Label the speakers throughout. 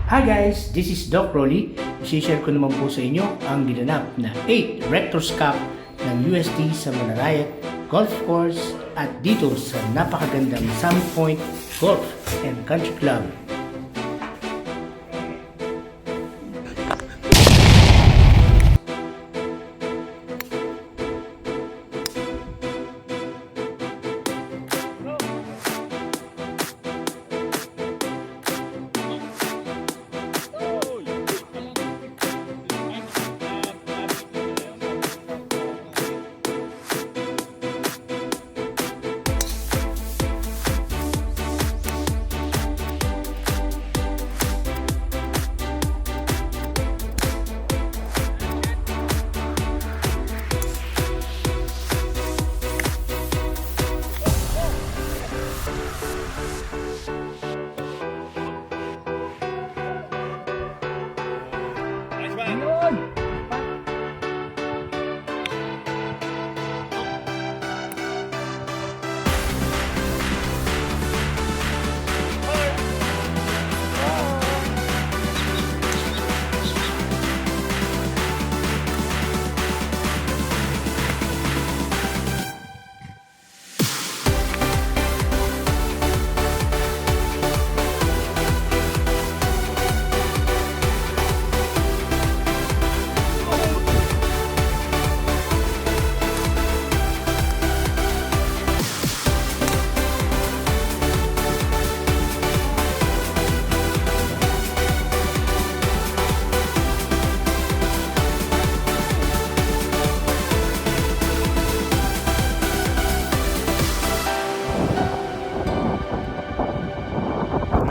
Speaker 1: Hi guys, this is Doc Rolly. I-share ko naman po sa inyo ang ginanap na 8 Rector's Cup ng UST sa Manarayat Golf Course at dito sa napakagandang Summit Point Golf and Country Club.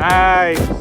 Speaker 2: Nice.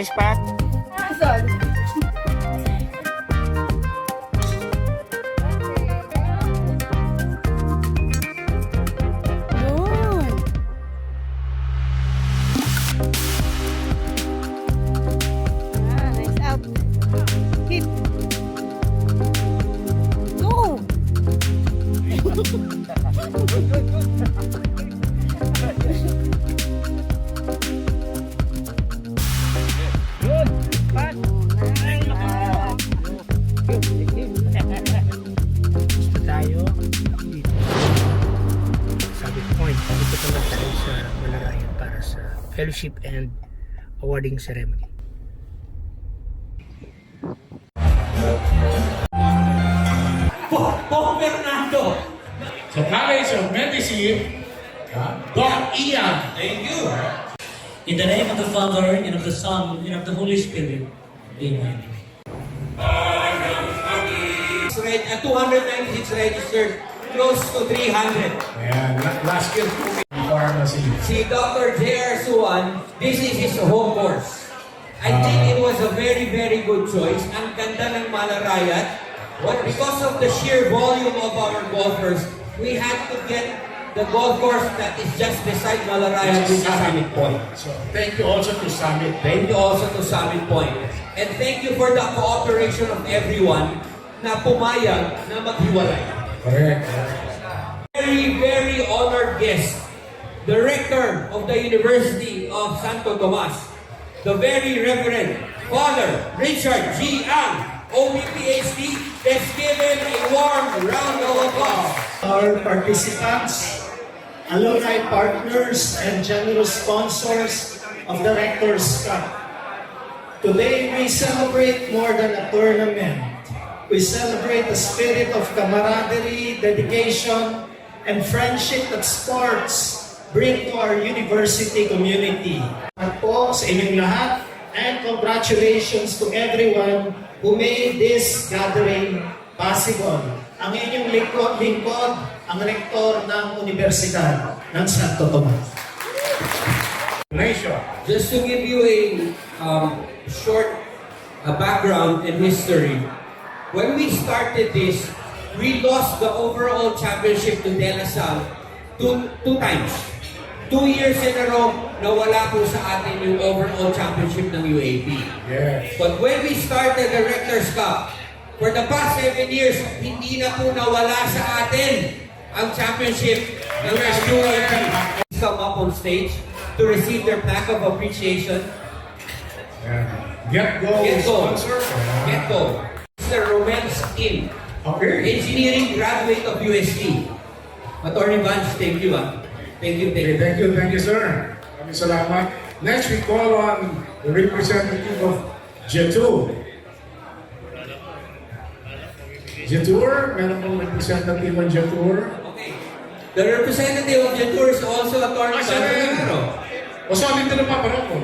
Speaker 2: Nice pack.
Speaker 3: Yun. Nice out. Hit. Go.
Speaker 2: Good. Pack.
Speaker 1: Gusto tayo dito. Sabi point. Dito naman tayo sa Malarayan para sa fellowship and awarding ceremony.
Speaker 4: Pope Fernando.
Speaker 5: Sa College of Medicine, Doc Ian.
Speaker 4: Thank you.
Speaker 6: In the name of the Father, and of the Son, and of the Holy Spirit. Amen.
Speaker 4: 296 registered, close to 300.
Speaker 5: Ayan, last year po in pharmacy.
Speaker 4: Si Dr. J.R. Suwan, this is his home course. I think it was a very, very good choice. Ang ganda ng Malarayat. Because of the sheer volume of our golfers, we had to get the golf course that is just beside Malarayat, which is Summit Point.
Speaker 5: So, thank you also to Summit.
Speaker 4: Thank you also to Summit Point. And thank you for the cooperation of everyone na pumayag na maghiwalay.
Speaker 5: Correct.
Speaker 4: Very, very honored guest, the rector of the University of Santo Tomas, the very Reverend Father Richard G. Ang, OBPhD. Let's give him a warm round of applause.
Speaker 7: Our participants, alumni partners, and generous sponsors of the Rector's Cup. Today we celebrate more than a tournament. We celebrate the spirit of camaraderie, dedication, and friendship that sports bring to our university community. At po sa inyong lahat, and congratulations to everyone who made this gathering possible. Ang inyong lingkod, ang rektor ng Universidad ng Santo Tomas.
Speaker 5: Nation.
Speaker 4: Just to give you a short background and history, when we started this, we lost the overall championship to De La Salle two times. 2 years in a row, nawala po sa atin yung overall championship ng UAP.
Speaker 5: Yes.
Speaker 4: But when we started the Rector's Cup, for the past 7 years, hindi na po nawala sa atin ang championship ng UAP. Come up on stage to receive their plaque of appreciation.
Speaker 5: Get Go
Speaker 4: Get Go.
Speaker 5: sponsor.
Speaker 4: Get Go. Mr. Romel Skin,
Speaker 5: Okay.
Speaker 4: engineering graduate of UST. Attorney Vance, thank you. Thank you, thank you.
Speaker 5: Okay, thank you, sir. Maraming salamat. Next, we call on the representative of Jetour. Jetour? Meron pong representative ng Jetour?
Speaker 4: Okay. The representative of the tour is also Attorney
Speaker 5: siya rin.
Speaker 4: Vance.
Speaker 5: O solid na pa parang po.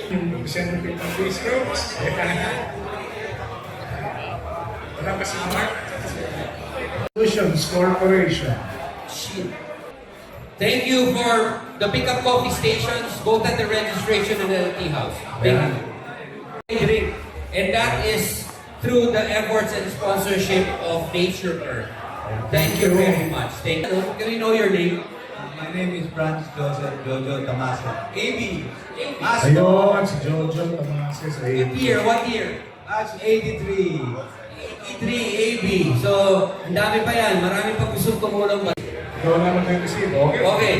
Speaker 5: Yung representative ng Peace Groups. Wala pa si Mark. Solutions Corporation.
Speaker 4: Thank you for the pickup coffee stations, both at the registration and the tea house. Thank you. And that is through the efforts and sponsorship of Nature Earth. Thank you very much. Thank you. Can we know your name?
Speaker 8: My name is Francis Joseph Jojo Tamasa. AB.
Speaker 5: Ayun, si Jojo Tamases.
Speaker 4: What year? What year?
Speaker 8: That's 83.
Speaker 4: 83 AB. So, ang dami pa yan. Marami pa gustong tumulong ba?
Speaker 5: Ikaw naman yung receive, okay?
Speaker 4: Okay.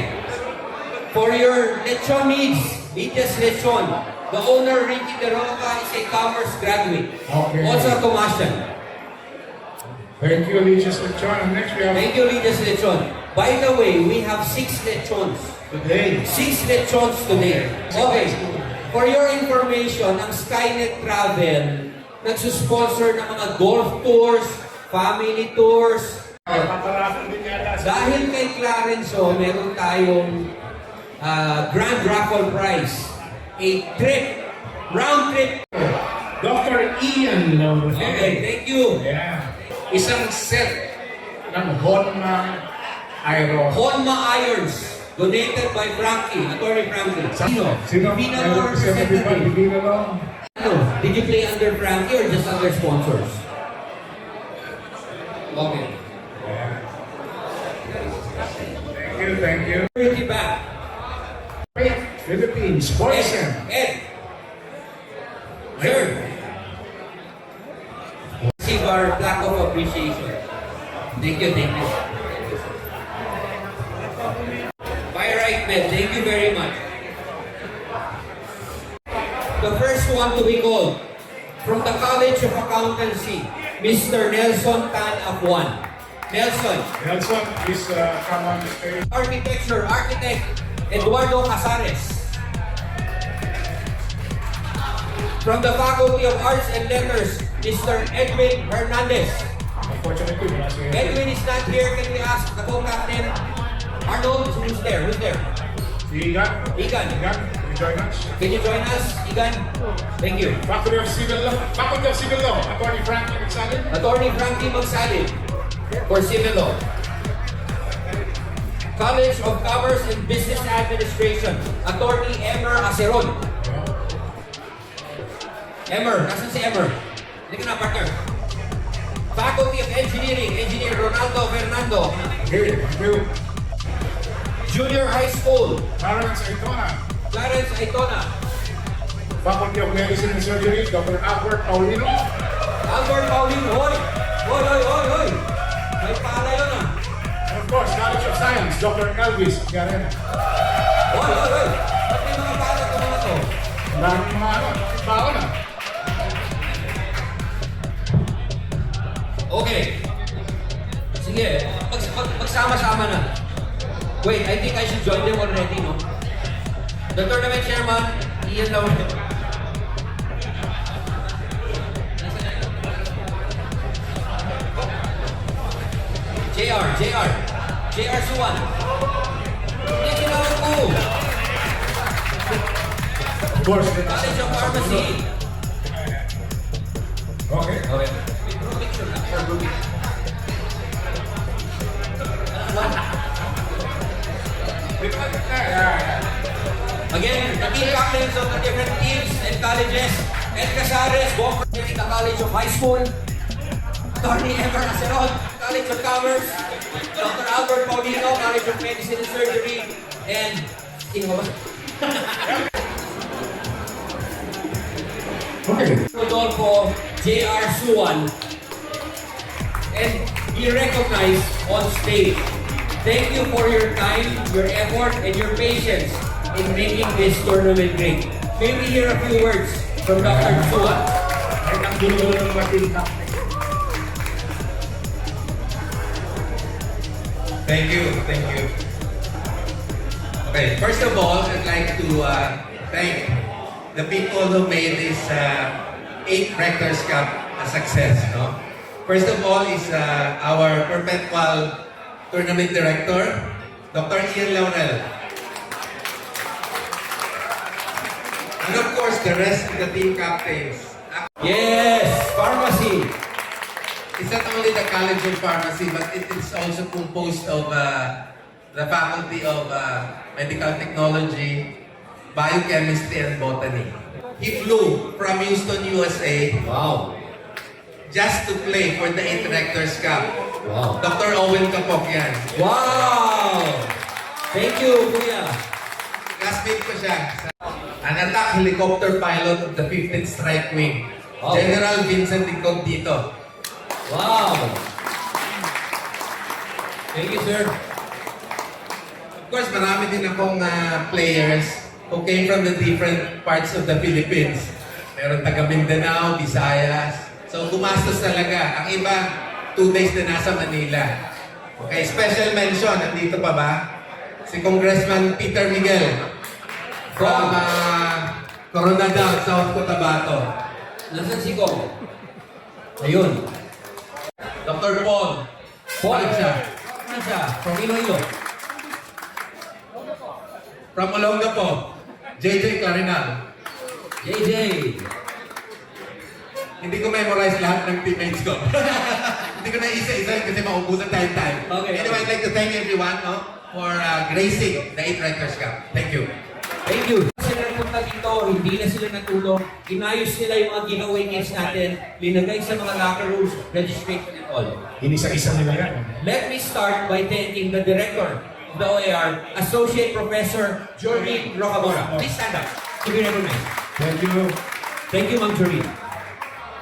Speaker 4: For your lechon needs, Lidias Lechon, the owner, Ricky De Roca, is a commerce graduate.
Speaker 5: Okay.
Speaker 4: Also a commercial.
Speaker 5: Thank you, Lichas Lechon. And next we have
Speaker 4: Thank you, Lidias Lechon. By the way, we have 6 lechons.
Speaker 5: today.
Speaker 4: 6 lechons today. Okay. For your information, ang Skynet Travel nagsusponsor ng mga golf tours, family tours.
Speaker 5: Paparasan din yata.
Speaker 4: Dahil kay Clarenzo, meron tayong grand raffle prize. A trip, round trip.
Speaker 5: Dr. Ian Lauro.
Speaker 4: Okay, thank you.
Speaker 5: Yeah. Isang set ng Honma Iron.
Speaker 4: Honma Irons. donated by Frankie, Attorney Frankie.
Speaker 5: Sino?
Speaker 4: Divina
Speaker 5: May
Speaker 4: Law
Speaker 5: representative ba?
Speaker 4: representative.
Speaker 5: Divina Law?
Speaker 4: Ano, did you play under Frankie or just under sponsors? Okay.
Speaker 5: Thank you.
Speaker 4: Security back.
Speaker 5: Great Philippines, Poison.
Speaker 4: Ed. Sir. Receive our plaque of appreciation. Thank you, thank you. Fire right, Med, thank you very much. The first one to be called, from the College of Accountancy, Mr. Nelson Tan Apuan. Nelson.
Speaker 5: Nelson, please come on the stage.
Speaker 4: Architecture, Architect Eduardo Casares. From the Faculty of Arts and Letters, Mr. Edwin Hernandez.
Speaker 5: Unfortunately, wala si
Speaker 4: Edwin is not here. Can we ask the co-captain? Arnold, who's there? Who's there?
Speaker 5: Igan.
Speaker 4: Igan.
Speaker 5: Igan, can you join us?
Speaker 4: Can you join us, Igan? Thank you.
Speaker 5: Faculty of Civil Law. Faculty of Civil Law. Attorney Frankie Magsalin.
Speaker 4: Attorney Frankie Magsalin for Civil Law. College of Commerce and Business Administration, Attorney Emer Aceron. Emer, nasan si Emer? Hindi ka na, partner. Faculty of Engineering, Engineer Ronaldo Fernando.
Speaker 5: Okay, thank you.
Speaker 4: Junior High School,
Speaker 5: Clarence Aitona.
Speaker 4: Clarence Aitona.
Speaker 5: Faculty of Medicine and Surgery, Dr. Albert Paulino.
Speaker 4: Albert Paulino, hoy! Hoy, hoy, hoy, hoy! May pala yun ah.
Speaker 5: And of course, College of Science, Dr. Elvis Garena.
Speaker 4: Hoy, hoy, hoy! Ba't may mga pala ito mga to?
Speaker 5: Ang daming mga baon na.
Speaker 4: Okay. Sige, magsama-sama na. Wait, I think I should join them already, no? The tournament chairman, Ian Laurel. JR Suwan. Hindi tinawag ko.
Speaker 5: Of course,
Speaker 4: College of Pharmacy.
Speaker 5: okay.
Speaker 4: Okay. Group picture na. For group picture. Again, the team captains of the different teams and colleges, Ed Casares, Walker, the College of High School, Attorney Emer Aceron, College of Commerce, Dr. Albert Paulino, College of Medicine and Surgery, and sino ba?
Speaker 5: Okay.
Speaker 4: Rodolfo J.R. Suwan, and be recognized on stage. Thank you for your time, your effort, and your patience in making this tournament great. May we hear a few words from Dr. Suwan?
Speaker 5: Ay, ang dulo ng mga tinta.
Speaker 8: Thank you. Okay, first of all, I'd like to thank the people who made this 8th Rector's Cup a success. No? First of all is our perpetual tournament director, Dr. Ian Laurel. And of course, the rest of the team captains.
Speaker 4: Yes, pharmacy.
Speaker 8: It's not only the College of Pharmacy, but it is also composed of the Faculty of Medical Technology, Biochemistry, and Botany. He flew from Houston, USA,
Speaker 4: Wow.
Speaker 8: just to play for the 8th Rector's Cup.
Speaker 4: Wow.
Speaker 8: Dr. Owen Kapok yan.
Speaker 4: Wow! Thank you, Kuya.
Speaker 8: Classmate ko siya. An attack helicopter pilot of the 15th Strike Wing.
Speaker 4: Wow.
Speaker 8: General Vincent Incognito.
Speaker 4: Wow! Thank you, sir.
Speaker 8: Of course, marami din akong players who came from the different parts of the Philippines. Meron taga Mindanao, Visayas. So, gumastos talaga. Ang iba, 2 days na nasa Manila. Okay, special mention. Nandito pa ba? Si Congressman Peter Miguel from Coronadal, South Cotabato.
Speaker 4: Nasaan si Kong? Ayun.
Speaker 8: Dr. Paul.
Speaker 4: Paul.
Speaker 8: Saan siya?
Speaker 4: Saan siya? From Iloilo.
Speaker 8: From Olongapo. JJ Clarinal.
Speaker 4: JJ.
Speaker 8: Hindi ko memorize lahat ng teammates ko. Hindi ko na isa-isa kasi maubusan tayo time.
Speaker 4: Okay.
Speaker 8: Anyway, I'd like to thank everyone for gracing the 8 Rectors Cup. Thank you.
Speaker 4: Thank you. Sila punta dito, hindi na sila natulog. Inayos nila yung mga giveaway kits natin. Linagay sa mga locker rooms, registration and all.
Speaker 5: Inisa-isa nila yan.
Speaker 4: Let me start by thanking the director of the OAR, Associate Professor Jorvin Rocamora. Please stand up to be recognized.
Speaker 5: Thank you.
Speaker 4: Thank you, Ma'am Jorvin.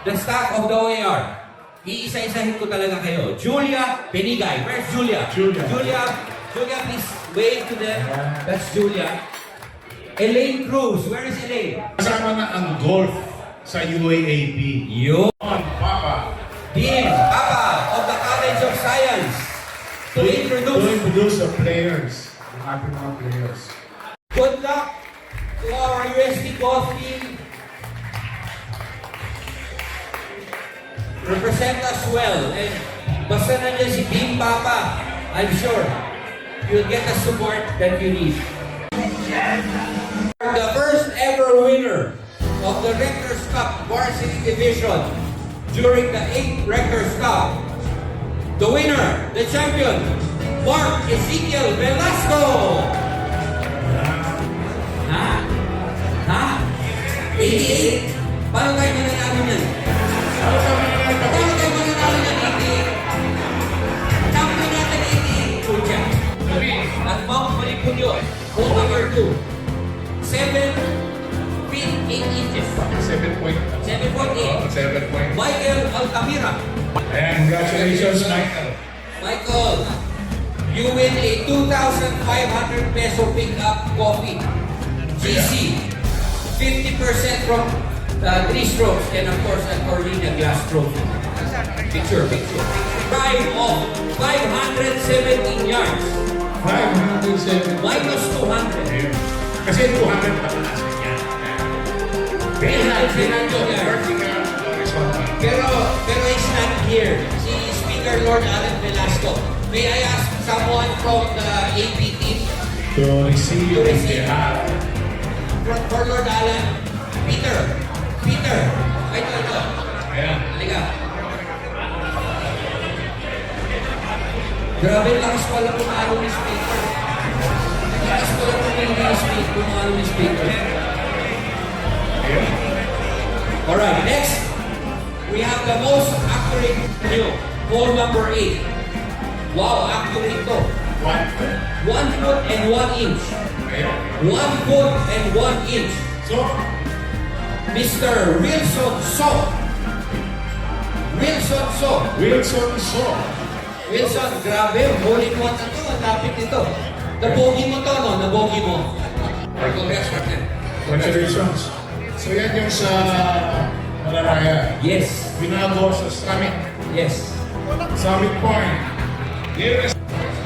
Speaker 4: The staff of the OAR, iisa-isahin ko talaga kayo. Julia Benigay. Where's Julia?
Speaker 5: Julia.
Speaker 4: Julia, please wave to them. That's Julia. Elaine Cruz. Where is Elaine?
Speaker 5: Kasama na ang golf sa UAAP.
Speaker 4: Yun.
Speaker 5: Papa.
Speaker 4: Dean Papa of the College of Science to
Speaker 5: To
Speaker 4: introduce.
Speaker 5: introduce the players. Yung ating mga players.
Speaker 4: Good luck to our USD golf team. Represent us well. And basta nandiyan si Dean Papa, I'm sure you'll get the support that you need. The first ever winner of the Rectors Cup Varsity Division during the 8th Rectors Cup. The winner, the champion, Mark Ezekiel Velasco. Ha? Ha? 88? Paano tayo mananalo niyan? Paano tayo mananalo niyan, 88? Champion natin, 88. Pucha. At Mount Malipunyo, hole number 2. 7 feet 8 inches.
Speaker 5: 7 point.
Speaker 4: 7.8.
Speaker 5: 7 point.
Speaker 4: Michael Altamira.
Speaker 5: And congratulations, Michael.
Speaker 4: Michael, you win a 2,500 peso pick-up coffee. GC. 50% from 3 strokes and of course a Corina glass trophy. Picture. Drive of 517 yards.
Speaker 5: 507.
Speaker 4: Minus 200.
Speaker 5: Kasi 200 pataas yan.
Speaker 4: Vertical.
Speaker 5: Horizontal.
Speaker 4: Pero it's not here. Si Speaker Lord Alan Velasco. May I ask someone from the AP team
Speaker 5: To receive
Speaker 4: To receive.
Speaker 5: the hat.
Speaker 4: for Lord Alan? Peter. Ito.
Speaker 5: Ayan.
Speaker 4: Halika. Grabe, lakas pala pumalo ni Speaker. Lakas pala pumalo ni Speaker.
Speaker 5: Ayan.
Speaker 4: Alright, next. We have the most accurate new. Hole number 8. Wow, accurate to. 1 foot and 1 inch.
Speaker 5: Ayan.
Speaker 4: 1 foot and 1 inch.
Speaker 5: So,
Speaker 4: Mr. Wilson So.
Speaker 5: Wilson Shaw.
Speaker 4: Wilson, grabe, hole-in one na to. Ang lapit nito. Nabogi mo to, no? Nabogi mo. Congrats, partner.
Speaker 5: Congratulations. So yan yung sa Malaraya.
Speaker 4: Yes.
Speaker 5: Binago sa Summit.
Speaker 4: Yes.
Speaker 5: Summit Point. Nearest.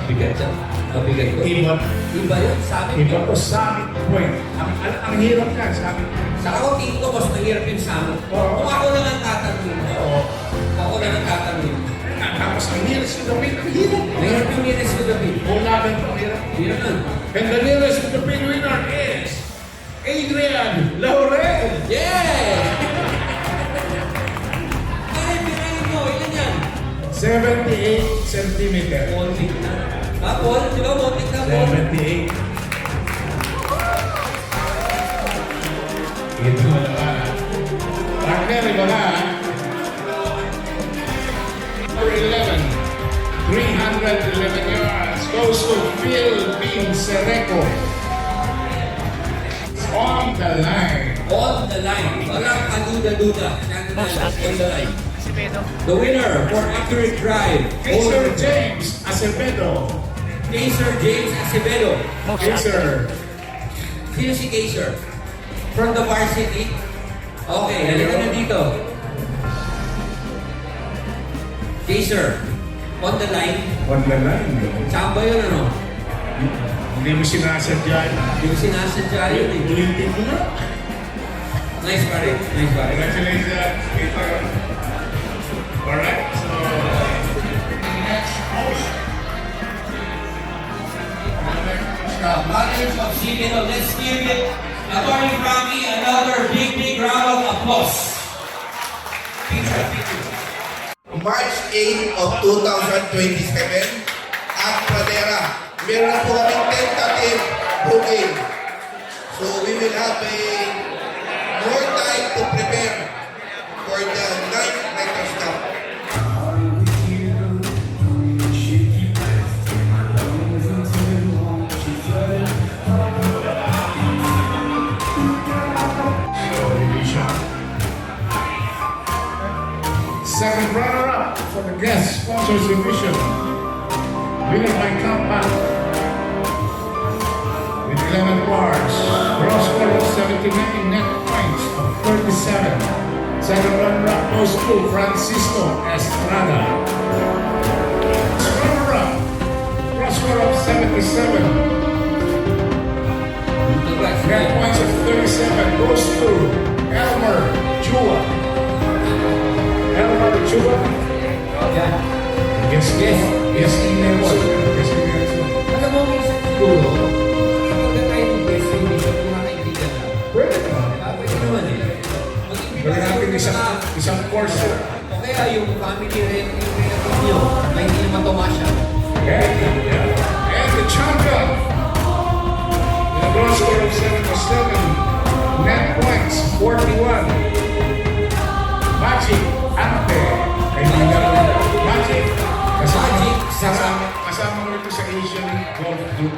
Speaker 4: Bigat siya. Mabigat ko.
Speaker 5: Iba.
Speaker 4: Iba yun, sabi
Speaker 5: Iba to Summit Point. Ang hirap yan, Summit Point.
Speaker 4: Sa ako, tingin ko, mas mahirap yung sama.
Speaker 5: Oo.
Speaker 4: Kung ako na lang tatanungin mo.
Speaker 5: Oo.
Speaker 4: Ako na lang tatanungin mo.
Speaker 5: Tapos ang nearest to the pin, ang hirap.
Speaker 4: Mahirap yung nearest to the pin.Ulagan
Speaker 5: to, ang hirap.
Speaker 4: Hirap nun.
Speaker 5: And the nearest to the pin winner is Adrian Laurel.
Speaker 4: Yeah! Ay, pinayin mo. Ilan yan?
Speaker 5: 78 centimeter.
Speaker 4: Montik na. Paul, di ba montik na, Paul?
Speaker 5: 78. Ito na naman. Partner, iba na. Number 11. 311 yards. Goes to Phil Bean Sereco. On the line.
Speaker 4: On the line. Walang kaduda-duda. On the line. The winner for accurate drive.
Speaker 5: Kaser James Acevedo.
Speaker 4: Kaser James Acevedo.
Speaker 5: Kaser.
Speaker 4: Sino si Kaser? From the varsity? Okay, halika na dito. Kaser, on the line.
Speaker 5: On the line.
Speaker 4: Saan ba yun, ano?
Speaker 5: Hindi mo sinasadya.
Speaker 4: Yung sinasadya yun eh.
Speaker 5: Ulitin mo na.
Speaker 4: Nice pa rin.
Speaker 5: Congratulations, Peter. Alright, so next host.
Speaker 4: Brothers of CBNO, let's give it, Attorney Frankie, another big round of applause. Picture.
Speaker 8: March 8 of 2027 at Pradera. Meron na po kaming tentative booking. So we will have more time to prepare for the 9th Rector's Cup.
Speaker 5: Second runner-up for the guest sponsors division, winner by Kampa with 11 bars, gross score of 79, net points of 37. Second runner-up goes to Francisco Estrada. Runner-up, gross score of 77, net points of 37 goes to Elmer Chua. Elmer Chua. Yes, email mo. Yes, email mo.
Speaker 4: Alam mo, minsan siguro, kapag tayo ng best hindi siya kumakaibigan lang.
Speaker 5: Pwede naman.
Speaker 4: Pwede naman eh.
Speaker 5: Pwede natin isang course.
Speaker 4: O kaya yung family rin, yung relative nyo, na hindi naman tumasya.
Speaker 5: And the champion, with a gross score of 77, net points 41. Magic Ante. Magic. Kasama mo ito sa Asian Golf Group.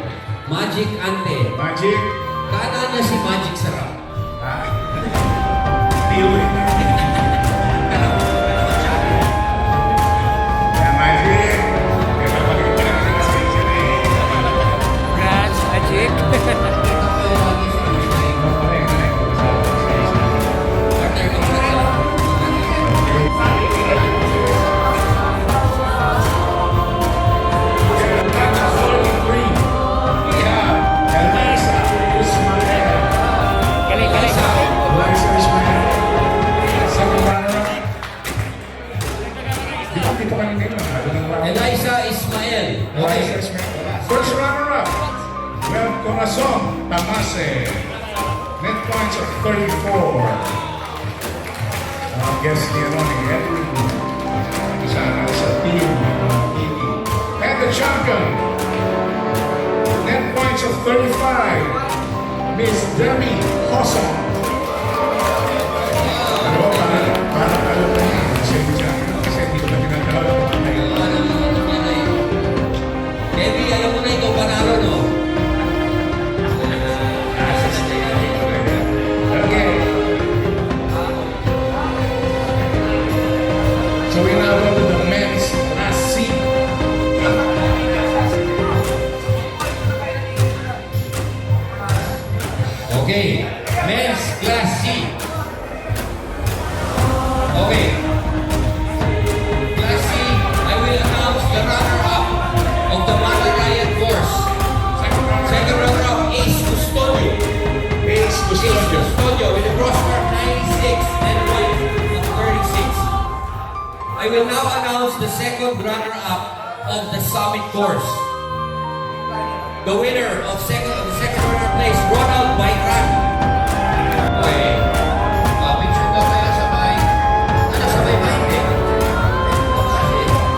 Speaker 4: Magic Ante.
Speaker 5: Magic.
Speaker 4: Kanan niya si Magic Sarap.
Speaker 5: Deal. Yeah, Magic.
Speaker 2: Congrats, Magic.
Speaker 4: Eliza Ismael. Okay.
Speaker 5: First runner-up, well, Corazon Tamase. Net points of 34. Guess ni Edwin. Sana sa team. And the champion, net points of 35. Miss Demi Hossam. Para alam na yan. Kasi hindi ko na tinatawag.
Speaker 4: Debbie, alam mo na ikaw panalo, no?
Speaker 5: Okay. So we now go to the men's class C.
Speaker 4: Okay, men's class C. Okay. Class C, I will announce the runner-up of the Malarayat course. Second runner-up, Ace Custodio.
Speaker 5: Ace
Speaker 4: Ace Custodio with a gross score of 96 and weight of 36. I will now announce the second runner-up of the Summit course. The winner of the second runner place, Ronald Baitran. Okay. Picture daw kaya sabay. Ano sabay ba? Hindi.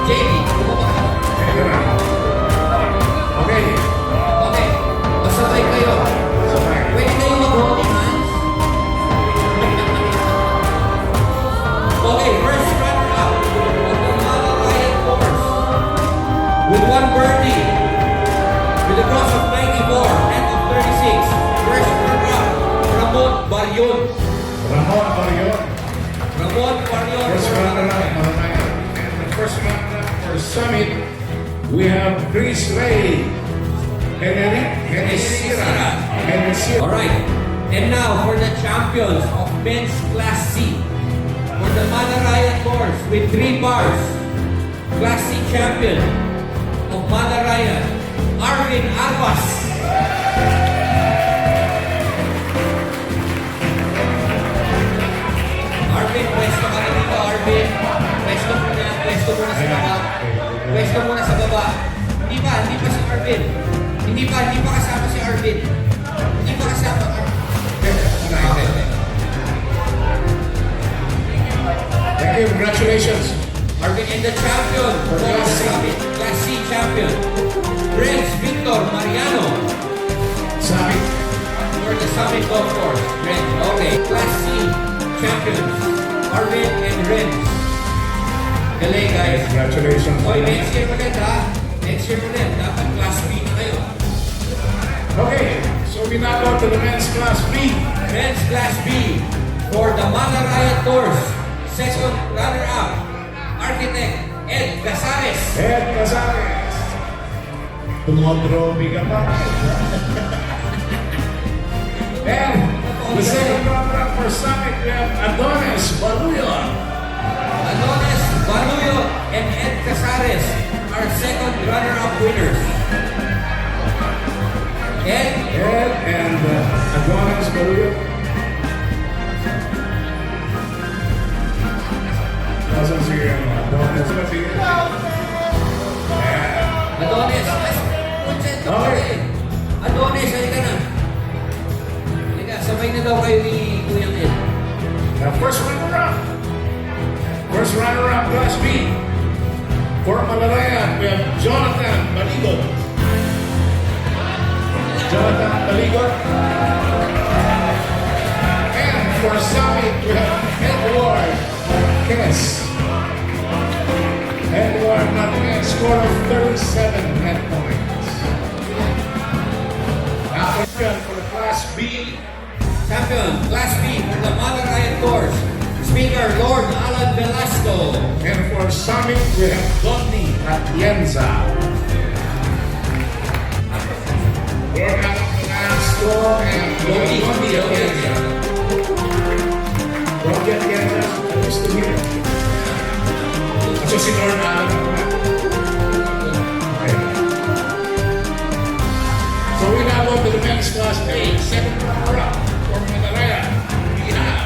Speaker 4: JB, bumaba ka.
Speaker 5: Okay.
Speaker 4: Okay. Masabay kayo. Pwede kayo mag-holding hands? Okay, first runner-up of the Malarayat course with one birdie with a gross of 94, net of 36. First runner-up, Ramon Barrion.
Speaker 5: Ramon Barrion.
Speaker 4: Ramon Barrion.
Speaker 5: First runner-up. And the first runner-up for Summit, we have Chris Ray. Genesira.
Speaker 4: Alright. And now for the champions of men's class C. For the Malarayat course with 3 bars. Class C champion of Malarayat, Arvin Arbas. Arvin, pwesto ka na dito, Arvin. Pwesto muna sa baba. Pwesto muna sa baba. Hindi pa si Arvin. Hindi pa kasama si Arvin. Hindi pa kasama.
Speaker 5: Thank you. Congratulations.
Speaker 4: Arvin, and the champion for the
Speaker 5: Class C.
Speaker 4: Summit, Class C champion, Renz Victor Mariano.
Speaker 5: Summit.
Speaker 4: For the Summit Golf Course. Renz, okay. Class C champions, Arvin and Renz. Galing, guys.
Speaker 5: Congratulations.
Speaker 4: Oy, next year ulit, ha? Next year ulit. Dapat Class B na kayo.
Speaker 5: Okay, so we now go to the men's class B.
Speaker 4: Men's Class B for the Malaraya Tours. Second runner-up, Architect Ed Casares.
Speaker 5: Ed Casares. Tumodro biga pa. And the second runner-up for Summit, we have Adonis Baluyon.
Speaker 4: Adonis Baluyo and Ed Casares are second runner-up winners. Ed,
Speaker 5: Ed and Adonis Baluyon. Doesn't see him. Adonis Baluyon. Yeah.
Speaker 4: Adonis, okay. Adonis, halika na. Halika, sabay na daw kayo ni Kuya Ed.
Speaker 5: Now, first runner-up. First runner-up, Class B. For Malarayan, we have Jonathan Baligot. Jonathan Baligot. And for Summit, we have Edward Marquez. Edward Marquez, score of 37 net points. Now, for the Class B,
Speaker 4: Champion, Class B for the Malaraya Tours. Speaker, Lord Alan Velasco.
Speaker 5: and for Summit, we have Donny Atienza. Lord Alan Velasco and
Speaker 4: Loki,
Speaker 5: Donny
Speaker 4: okay.
Speaker 5: Atienza. Donny Atienza, nice to meet you. So si Lord Alan. Okay. So we now go to the men's class A, second runner-up for Manalaya. We have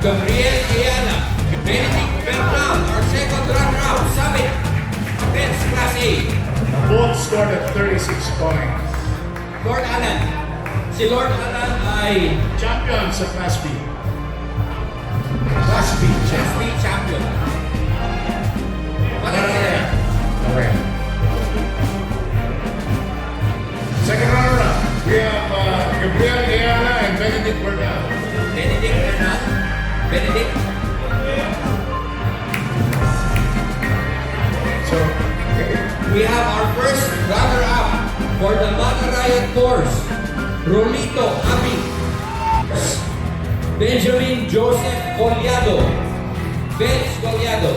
Speaker 4: Gabriel Ayala. Benedict Bernal, our second runner-up. Summit, Men's Class A.
Speaker 5: both scored at 36 points.
Speaker 4: Lord Alan. Si Lord Alan ay
Speaker 5: Champions sa Class B. Class B.
Speaker 4: Class B champion. Malaraya.
Speaker 5: Okay. Second runner-up, we have Gabriel Ayala and Benedict Bernal.
Speaker 4: Benedict Bernal. Benedict.
Speaker 5: So, okay.
Speaker 4: We have our first runner-up for the Malaraya Tours. Rolito Abi. Benjamin Joseph Goliado. Benz Goliado.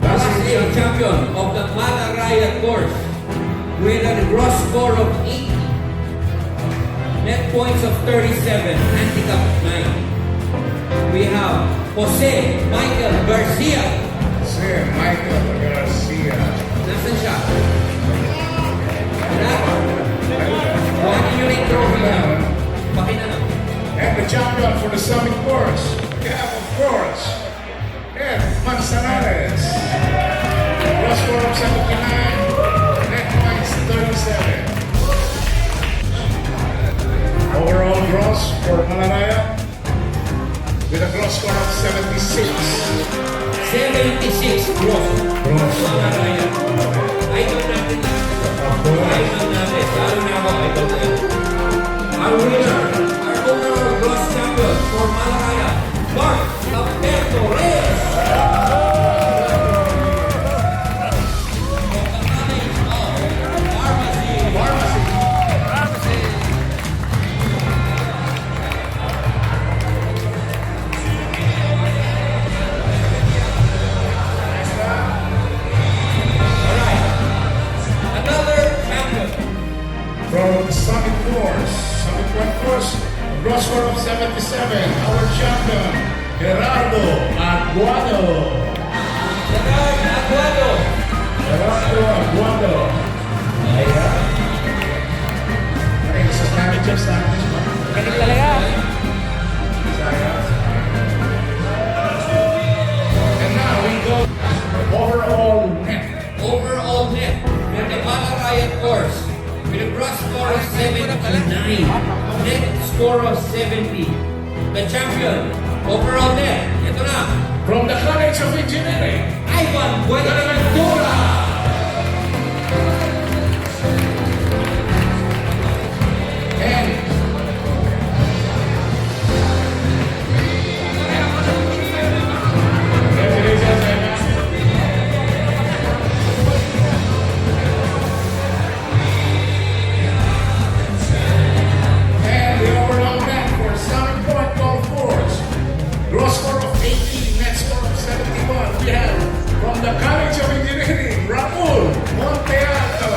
Speaker 4: Class A champion of the Malaraya Tours with a gross score of 80. Net points of 37, handicap of 9. We have Jose Michael Garcia.
Speaker 5: Sir Michael Garcia.
Speaker 4: Nasaan siya? Wala. Kuhanin nyo na yung trophy niya. Pakita na.
Speaker 5: And the champion for the Summit course, we have, of course, Ed Manzanares. Gross score of 79, net points 37. Overall gross for Malaraya with a gross score of 76.
Speaker 4: 76 gross.
Speaker 5: Gross.
Speaker 4: Malaraya. Idol natin na.
Speaker 5: Of course.
Speaker 4: Idol natin. Lalo na ako, idol na yun. Our winner, our overall gross champion for Malaraya, Mark Alberto Reyes.
Speaker 5: From the Summit course, Summit One course, gross score of 77, our champion, Gerardo Aguado.
Speaker 4: Gerard Aguado.
Speaker 5: Gerardo Aguado. Ayan. Ay, isa sa namin dyan sa akin.
Speaker 2: Galing talaga.
Speaker 5: Sayang. And now we go overall net.
Speaker 4: Overall net with the Malaraya course with a gross score of 79, net score of 70. The champion, overall net, ito na,
Speaker 5: From the College of Engineering,
Speaker 4: Ivan Buenaventura.
Speaker 5: and And the overall net for Summit Point Golf Course. Gross score of 18, net score of 71. We have from the College of Engineering, Raul Montealto.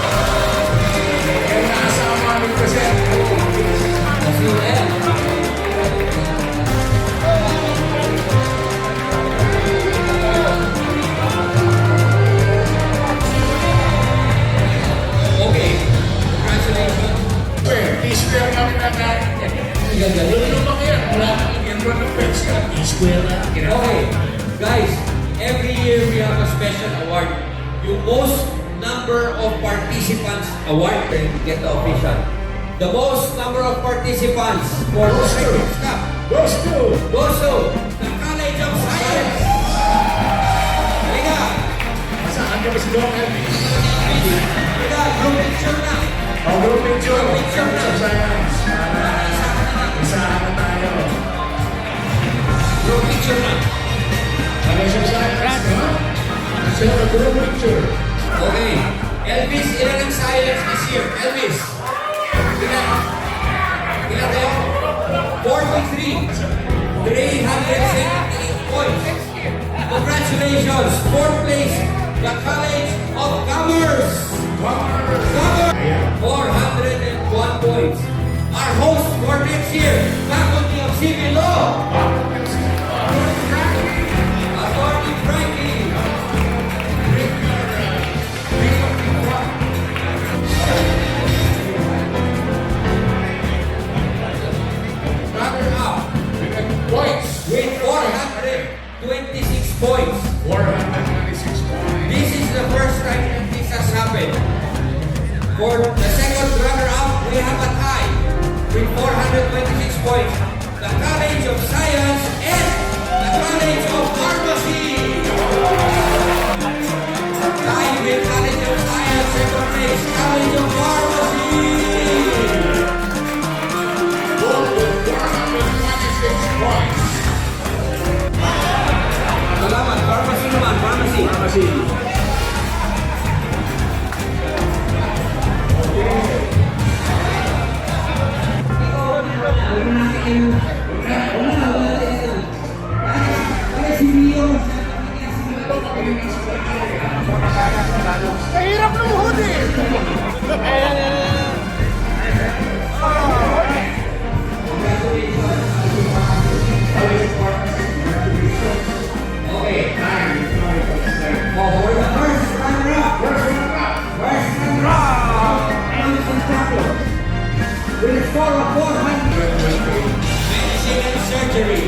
Speaker 5: And nakasama ni Presidente.
Speaker 4: Okay, congratulations.
Speaker 5: T-square kami na natin. Lalo mga yan, wala nang yan run of fence yan. T-square na.
Speaker 4: Okay, guys, every year we have a special award. Yung most number of participants award, then get the official. The most number of participants for the Rector's Cup
Speaker 5: Goes to
Speaker 4: goes to the College of Science. Halika,
Speaker 5: saan ka ba si Doc Elvis?
Speaker 4: halika, group picture na.
Speaker 5: Ang group picture, College of Science. Isahan na tayo.
Speaker 4: Group picture na.
Speaker 5: College of Science, no? Sino na group picture?
Speaker 4: Okay, Elvis, ilan ang science this year? Elvis, ilan? Ilan kayo? 43, 378 points. Congratulations, 4th place, the College of Commerce. Commerce, 401 points. Our host for next year, Faculty of Civil Law. Attorney Frankie. Runner-up
Speaker 5: Points.
Speaker 4: with 426 points.
Speaker 5: 426 points.
Speaker 4: This is the first time that this has happened. For the second runner-up, we have a tie with 426 points. The College of Science and the College of Pharmacy. Tie with College of Science, second place, College of Pharmacy.
Speaker 5: Both with 426 points.
Speaker 4: Salamat, Pharmacy naman, Pharmacy.
Speaker 5: Pharmacy.
Speaker 4: Okay. Oh, for the first runner-up. First runner-up. Anderson Chapel. With a score of 400. Medicine and surgery.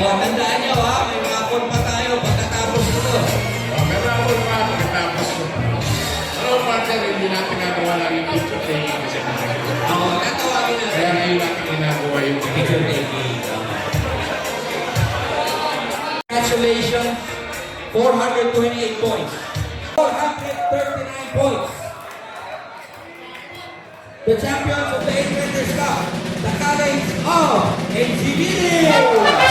Speaker 4: Oh, tandaan nyo ha, may rapon pa tayo pagkatapos nito.
Speaker 5: Meron pa pagkatapos ko. Pero partner, hindi natin nagawa lang yung picture taking kasi
Speaker 4: Oh, tatawagin natin.
Speaker 5: kaya ngayon natin ginagawa yung
Speaker 4: Picture taking. Congratulations, 428 points. 439 points. The champions of the 8th Rector's Cup, the College of Engineering.